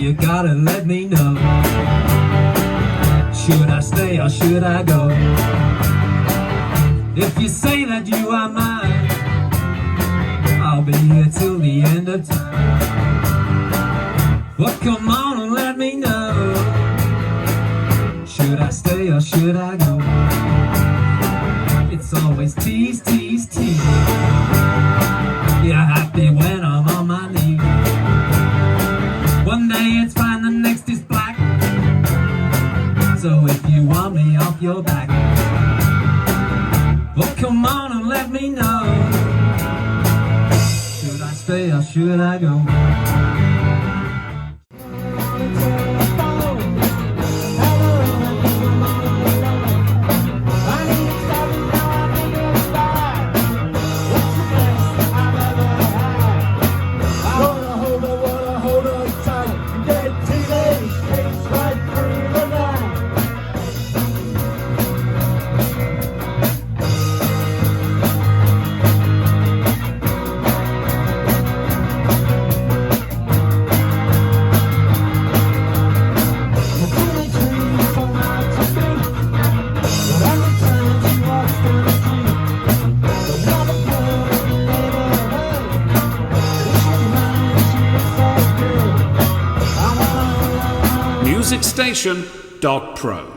you gotta let me know. Should I stay or should I go? If you say that you are mine, I'll be here till the end of time. Well, come on and let me know. Should I stay or should I go? It's always tease, tease, tease. You're happy when I'm on my knees. One day it's fine, the next is black. So if you want me off your back, well, come on and let me know. Should I stay or should I go? MusicStation.pro